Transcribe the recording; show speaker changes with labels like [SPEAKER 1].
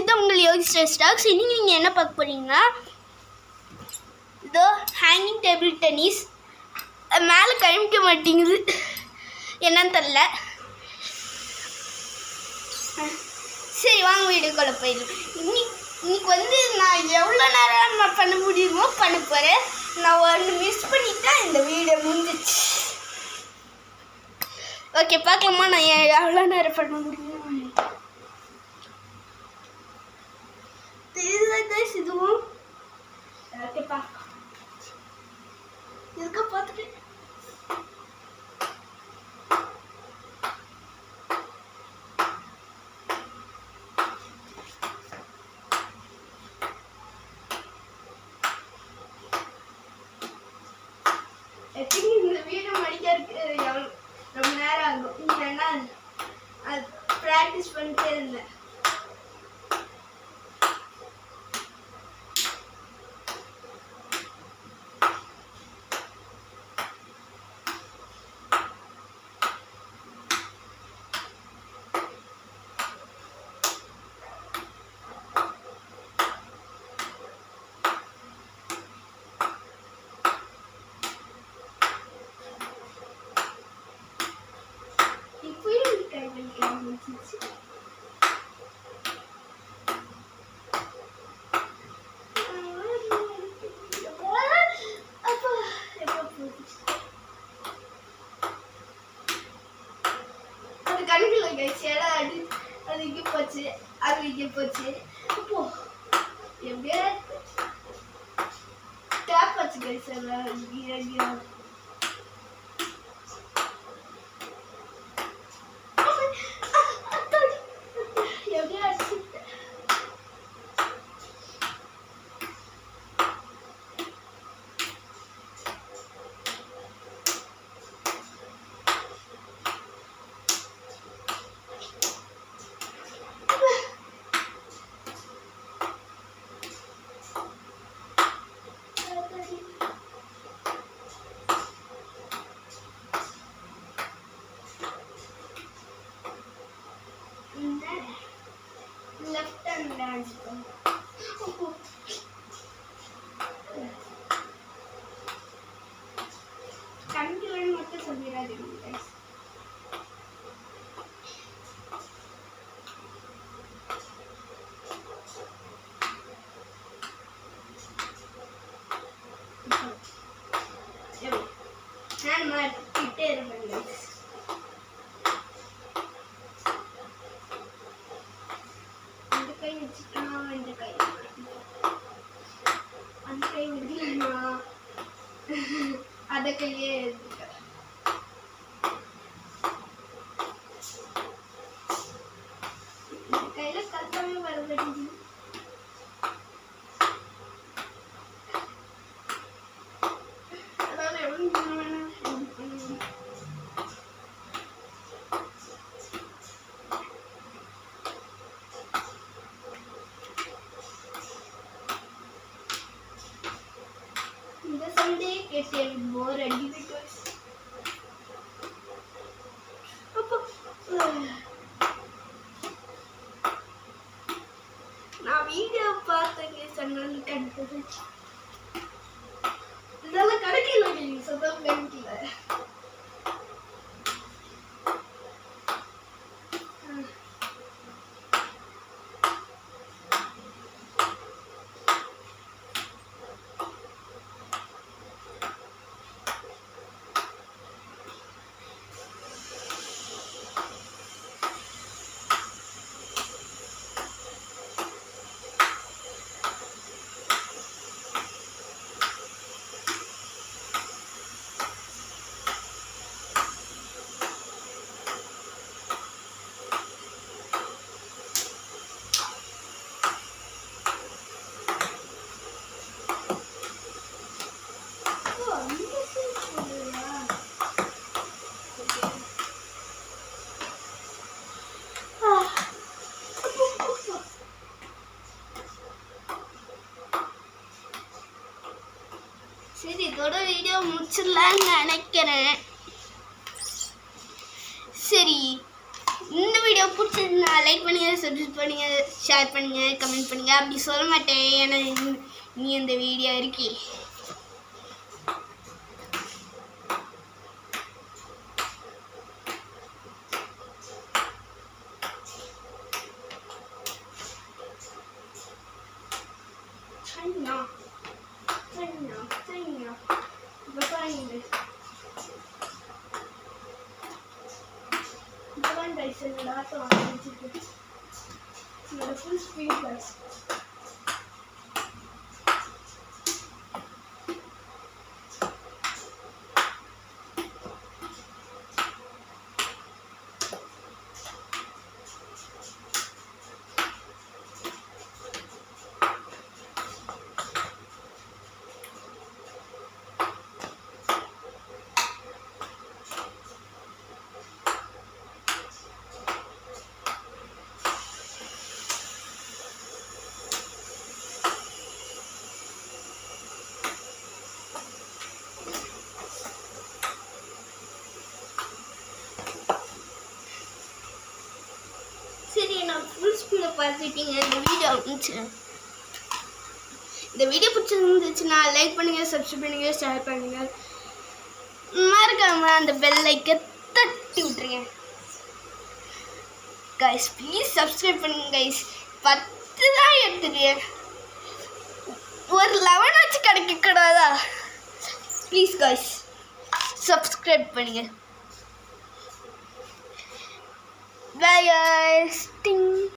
[SPEAKER 1] இதுதான் உங்கள் யோகி ஸ்டாக்ஸ். இன்னைக்கு நீங்கள் என்ன பார்க்க போகிறீங்கன்னா, இதோ ஹேங்கிங் டேபிள் டென்னிஸ். மேலே கழிக்க மாட்டேங்குது, என்னன்னு தெரில. சரி வாங்க வீடியோக்குள்ள போயிடலாம். இன்னைக்கு வந்து நான் எவ்வளோ நேரம் பண்ண முடியுமோ பண்ண போகிறேன். நான் ஒன்று மிஸ் பண்ணிட்டேன், இந்த வீடியோ முடிஞ்சிச்சு. ஓகே பார்க்கலாமா நான் எவ்வளோ நேரம் பண்ண முடியும். இதுவும் ஓகே பார்க்கலாம். இதுக்கு பார்த்துட்டு இந்த வீடியோ முடிக்கிறதுக்கு ரொம்ப நேரம் ஆகும். இல்லைன்னா அது ப்ராக்டிஸ் பண்ணிட்டே இருந்தேன். அது இங்கே போச்சு, அது இங்கே போச்சு. அப்போ எப்படியா டேப் வச்சு கைஸ் left and dance. கண்ணுல மட்டும் சொல்லிராதீங்க guys. நான் மாட்டிட்டே இருப்பேன் guys. அதை கையே கையில கத்தமே வருது. இந்த சண்டே கேட்டே போர் அடிக்குது. நான் வீடியோ பார்த்தேன் சொன்னாலும் கண்டுது. இதெல்லாம் கிடைக்கல, நீங்க சொந்தம் கிடைக்கல. சரி இதோட வீடியோ முடிச்சிடலான்னு நினைக்கிறேன். சரி இந்த வீடியோ பிடிச்சிருந்தா நான் லைக் பண்ணுங்க, சப்ஸ்கிரைப் பண்ணுங்க, ஷேர் பண்ணுங்க, கமெண்ட் பண்ணுங்க. அப்படி சொல்ல மாட்டேன், ஏன்னா நீ இந்த வீடியோ இருக்கே. China. இப்போ பாருங்க, இப்போதான் கைஸ் என்னோட ஆட்டோ ஆரம்பிச்சிருக்கு. என்னோட ஃபுல் ஸ்பீட் கைஸ். சரி, நான் ஃபுல் ஸ்பீடில் பார்த்துட்டீங்க. இந்த வீடியோ பிடிச்சிருந்துச்சுன்னா லைக் பண்ணுங்க, சப்ஸ்கிரைப் பண்ணுங்க, ஷேர் பண்ணுங்க. மறக்காம அந்த பெல் ஐக்கனை தட்டி விட்டுருங்க கைஸ். ப்ளீஸ் சப்ஸ்கிரைப் பண்ணுங்க கைஸ். 10 தான் எடுத்துருக்கேன், ஒரு 11 வச்சு கிடைக்க கூடாதா? ப்ளீஸ் கைஸ் சப்ஸ்கிரைப் பண்ணுங்க. Bye guys. Ting.